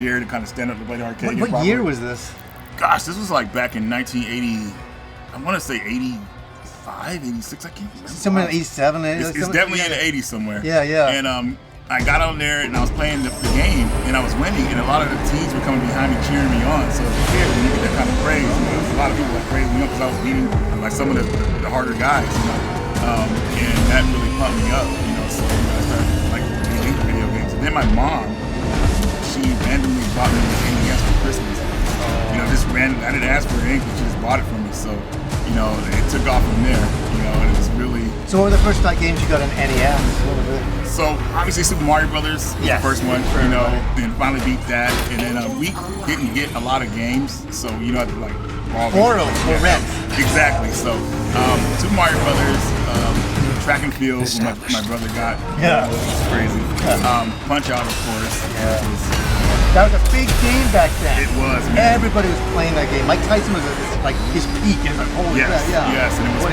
here to kind of stand up to play the arcade. What year was this? Gosh, this was like back in 1980. I want to say 85, 86. I can't remember. Somewhere in 87. It's definitely in the 80s somewhere. Yeah, yeah. And I got on there and I was playing the game and I was winning, and a lot of the teams were coming behind me cheering me on. So as a kid, when you get that kind of praise, a lot of people like praising me up because I was beating like some of the harder guys, and that really pumped me up. So I started like getting into video games. And then my mom, she randomly bought me an NES for Christmas. Just random. I didn't ask for anything, she just bought it for me. So, it took off from there. And it was really. So what were the first games you got on NES? What was it? So obviously Super Mario Brothers was the first one. Then finally beat that, and then we didn't get a lot of games, so you had to like borrow or rent. Exactly. So Super Mario Brothers, track and field, my brother got. Yeah. Which was crazy. Punch Out, of course. Yeah. That was a big game back then. It was, man. Everybody was playing that game. Mike Tyson was like his peak. It was like, holy crap, yeah. Yes, and it was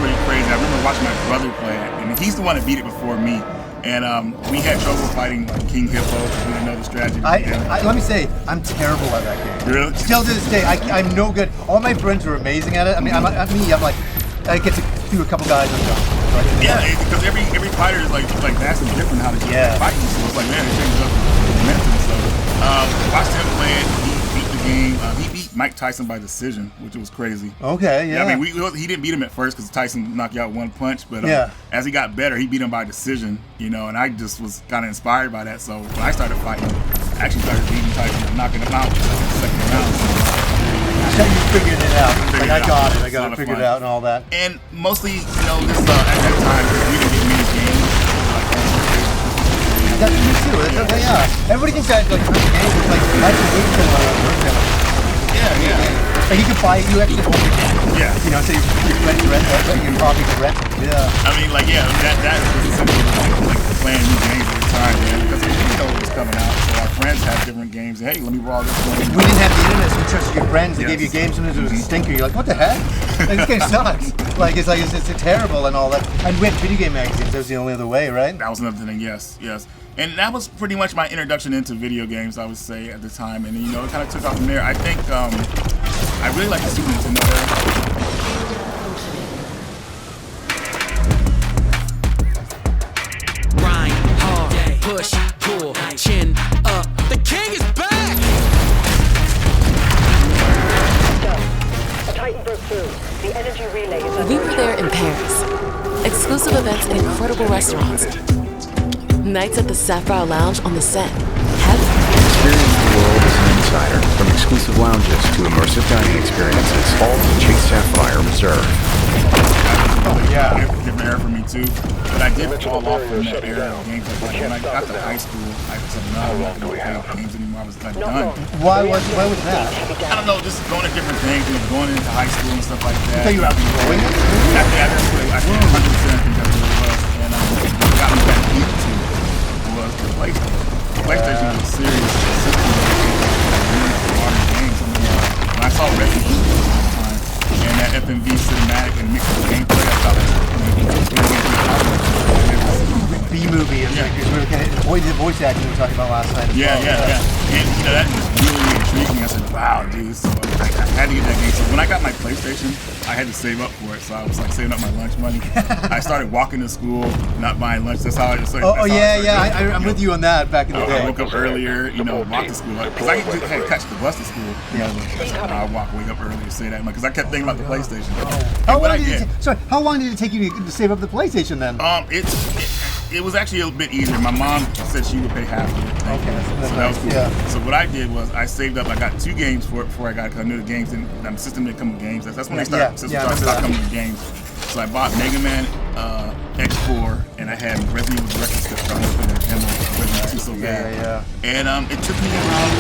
pretty crazy. I remember watching my brother play it, and he's the one that beat it before me. And we had trouble fighting like King Hippo because we didn't know the strategy. Let me say, I'm terrible at that game. Really? Still to this day, I'm no good. All my friends were amazing at it. I mean, I'm like, I get to do a couple guys. Yeah, because every fighter is like vastly different how to fight. So it's like, man, it changes up the momentum. So watched him play it. He beat the game. He beat Mike Tyson by decision, which was crazy. Okay, yeah. I mean, he didn't beat him at first because Tyson knocked you out one punch, but as he got better, he beat him by decision. And I just was kind of inspired by that. So when I started fighting, I actually started beating Tyson and knocking him out in the second round. So you figured it out. I got it figured out and all that. And mostly, this at that time, we didn't get many games. That's me too. Everybody thinks that like first game was like that's a big thing. Yeah. Like you can buy it, you actually own the game. Yeah. So you rent that, you can copy the rent. Yeah. I mean, that was essentially like playing new games at the time, man, because we didn't know what was coming out. So our friends had different games. Hey, let me borrow this one. We didn't have the internet, so we trusted your friends. They gave you games. Sometimes it was a stinker. You're like, what the heck? This game sucks. It's terrible and all that. And we had video game magazines. That was the only other way, right? That was another thing. Yes. And that was pretty much my introduction into video games, I would say, at the time. And, it kind of took off from there. I think I really like the Super Nintendo era. Grind, hard, push, pull, chin up. The king is back! Titan broke through. The energy relay is We were there in Paris. Exclusive events and incredible restaurants. Nights at the Sapphire Lounge on the set. Experience the world as an insider. From exclusive lounges to immersive dining experiences, all to Chase Sapphire Reserve. Different era for me too. But I did fall off from that era of games. Like when I got to high school, I said, no, I'm not going to play games anymore. I was like done. Why was that? I don't know, just going to different things, going into high school and stuff like that. So you were enjoying it? I 100% think that's what it was. And what got me back into was the PlayStation. The PlayStation was serious. When I saw Resident Evil at the time, and that FMV cinematic and mixed with gameplay, I thought it was B-movie is really kind of the voice acting we were talking about last night. Yeah. And that just really intrigued me. I said, wow, dude. So I had to get that game. So when I got my PlayStation, I had to save up for it. So I was like saving up my lunch money. I started walking to school, not buying lunch. That's how I just started. I'm with you on that back in the day. I woke up earlier, walk to school. Because I had to catch the bus to school. I'll walk way up early to say that. Because I kept thinking about the PlayStation. How long did it take you to save up the PlayStation then? It was actually a bit easier. My mom said she would pay half of it. So that was cool. Yeah. So what I did was I saved up. I got 2 games for it before I got it because I knew the games and the system didn't come with games. That's when they started. Stopped coming with games. So I bought Mega Man X4 and I had Resident Evil Director's Cut. I was playing that demo of Resident Evil 2 so bad. And it took me around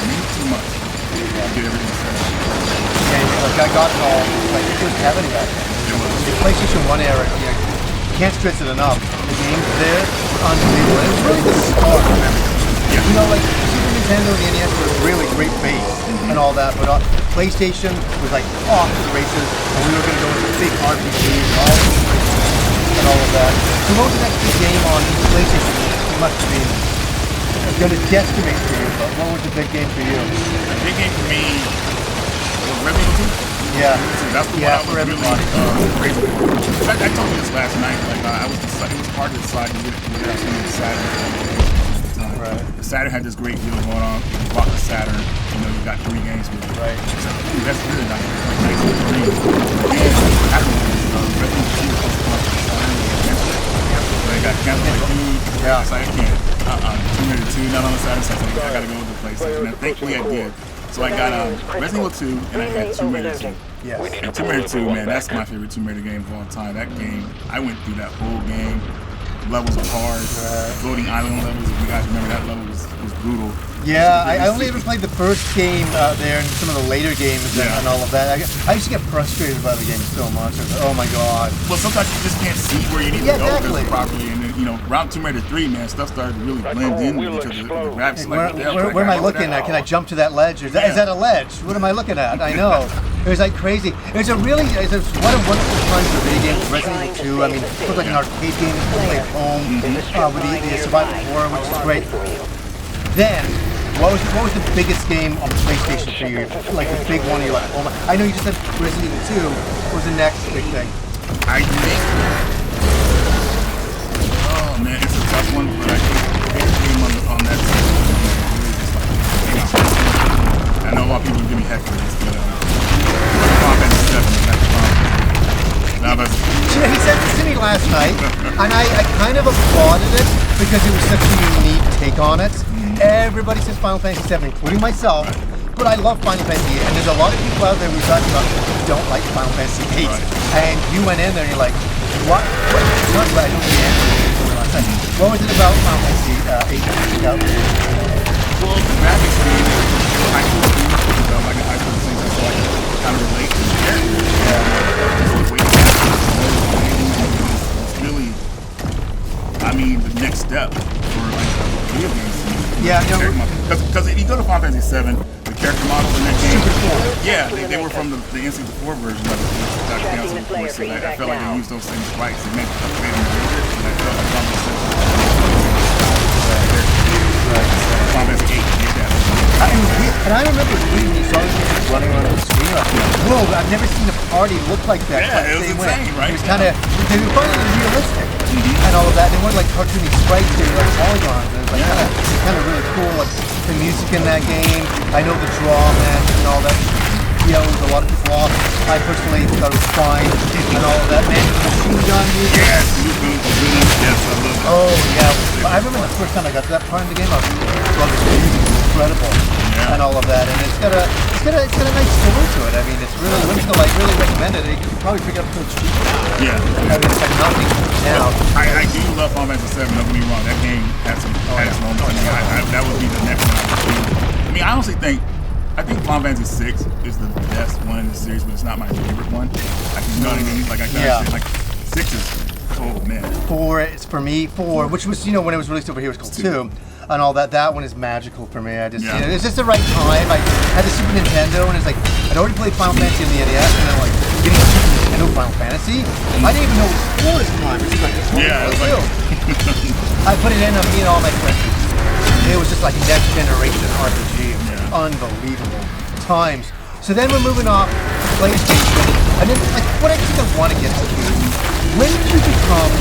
maybe 2 months to get everything set up. I got it all. It was heaven back then. It was. The PlayStation 1 era. Can't stress it enough. The games there were unbelievable. It was really the start of everything. Super Nintendo and the NES were a really great base and all that, but PlayStation was like off to the races, and we were going to go into big RPGs and all of that. So what was the next big game on PlayStation? It must have been going to guesstimate for you, but what was the big game for you? The big game for me was Resident Evil 2. Yeah. So that's the Yeah, one I for was everybody. really crazy for. In fact, I told you this last night. Like I was, it was hard to decide whether I was going to Saturn at the time. Right. The Saturn had this great deal going on. If you bought the Saturn, you got 3 games with it. Right. So that's really nice. Like 1903. And I don't know. Resident Evil 2 was supposed to come out for the Saturn. They got canceled. Like, dude, Yeah. it's like, I can't. Tomb Raider 2, not on the Saturn. So I said, I got to go to the PlayStation. And thankfully I did. So I got Resident Evil 2 and I had Tomb Raider 2. Yes. And Tomb Raider 2, man, that's my favorite Tomb Raider game of all time. That game, I went through that whole game. Levels were hard. Floating island levels, if you guys remember, that level was brutal. Yeah, I only ever played the first game there and some of the later games and all of that. I used to get frustrated by the game so much. I was like, oh my god. Well, sometimes you just can't see where you need to go exactly. properly. And then, around Tomb Raider 3, man, stuff started to really blend in with each other. The graphics, Where am I looking at? Can I jump to that ledge? Is that a ledge? What am I looking at? I know. It was like crazy. It was what a wonderful time for video games. Resident Evil 2. I mean, it was like an arcade game you could play at home with the survival horror, which is great. Then, what was the biggest game on the PlayStation for you? Like the big one, you're like, oh my! I know you just said Resident Evil 2. What was the next big thing? I think. Oh man, it's a tough one, but I think the game on that side. I know a lot of people give me heck for this, but Final Fantasy 7 is next one. He said this to me last night, and I kind of applauded it because it was such a unique take on it. Everybody says Final Fantasy 7, including myself, but I love Final Fantasy 8, and there's a lot of people out there who talk about don't like Final Fantasy 8, and you went in there and you're like, what? Not right, I don't know the answer. What was it about Final Fantasy 8 that you got? Well, the graphics being high school things, like a high school thing, that's like kind of relate to the character. It's really, I mean, the next step for like video games. Yeah, because if you go to Final Fantasy 7, the character models in that game, they were from the N64 version of it, which got canceled, of course. So I felt like they used those same sprites and made them a little bit, and I felt like Final Fantasy 8 did that. And I remember reading these songs running around the screen. I was like, whoa, I've never seen a party look like that. Yeah, it was insane, right? It was kind of, they were finally realistic and all of that. They weren't like cartoony sprites, they were like polygons. And it was like kind of really cool. Like the music in that game, I know the draw match and all that. Yeah, it was a lot of people off. I personally thought it was fine and all of that. Man, machine gun music. Yes, yes, I love it. Oh yeah, I remember the first time I got to that part of the game. I was loving the music, it was incredible, and all of that. And it's got a nice story to it. I mean, it's really whimsical. I really recommend it. You can probably pick it up for cheap now. Yeah. I mean, it's like nothing now. I do love Final Fantasy 7. Don't get me wrong. That game had some moments. That would be the next one I would do. I mean, I honestly think. I think Final Fantasy 6 is the best one in the series, but it's not my favorite one. Like, you know what I mean? Like, I can like 6 is, oh man. 4 is for me. 4, which was when it was released over here, it was called 2, and all that. That one is magical for me. I just, it's just the right time. I had the Super Nintendo, and it's like I'd already played Final Fantasy on the NES, and then like getting a Super Nintendo Final Fantasy. I didn't even know it was 4 at the time. It's like, it was like I put it in, I'm meeting all my friends. It was just like next generation RPG. Unbelievable times. So then we're moving off to PlayStation, and then like what I think I want to get to is when did you become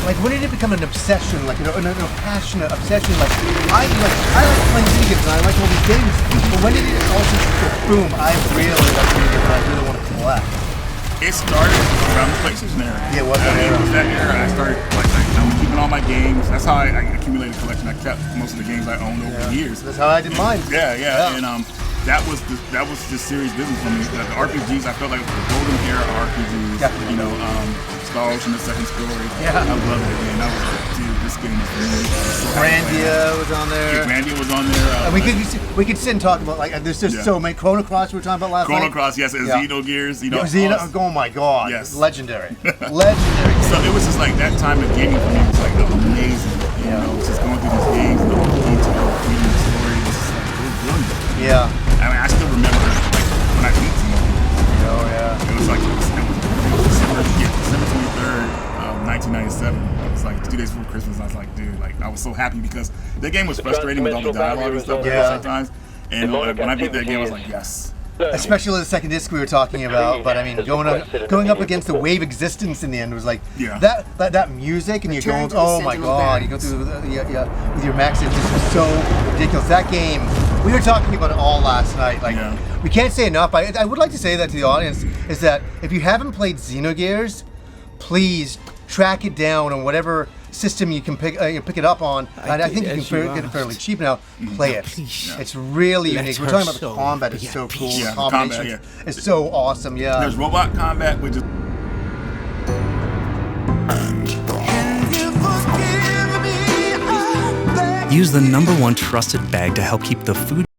when did it become an obsession, like a passionate obsession? Like I like playing video games and I like all these games, but when did it also go boom? I really like video games and I really want to collect. It started around the PlayStation era. Yeah, it was that era. It was that era. I started keeping all my games. That's how I accumulated a collection. I kept most of the games I owned over the years. That's how I did mine. Yeah. And that was the serious business for me. The RPGs, I felt like the golden era RPGs. Yeah. Star Ocean: The Second Story. Yeah. I loved it, man. That was dude. This game was really so Grandia was on there. Yeah, Grandia was on there. And we could sit and talk about there's just so many. Chrono Cross we were talking about last night. Chrono Cross, yes, and Xenogears. Oh my god. Yes. Legendary. Legendary. So it was just like that time of gaming for me was like amazing. Just going through these games, the whole detail, reading the story, it was just like it was brilliant. Yeah. I mean, I still remember when I beat some of them. Oh yeah. It was like December 23rd of 1997. It was like 2 days before Christmas. I was like, dude, like I was so happy because the game was frustrating with all the dialogue and stuff Yeah. sometimes. And when I beat that game, I was like, yes. Especially the second disc we were talking about, but I mean, going up against the wave existence in the end was like Yeah. that music, and you're going, Return to the oh my Sentinel god, you go Barracks. through with your max, it just was so ridiculous. That game, we were talking about it all last night. Like, Yeah. we can't say enough. I would like to say that to the audience is that if you haven't played Xenogears, please track it down on whatever system you can pick it up on. And I think you can get it fairly cheap now. Play it. It's really unique. We're talking about the combat is so cool. Yeah, The the combat, combination is so awesome. Yeah. There's robot combat, which is Use the #1 trusted bag to help keep the food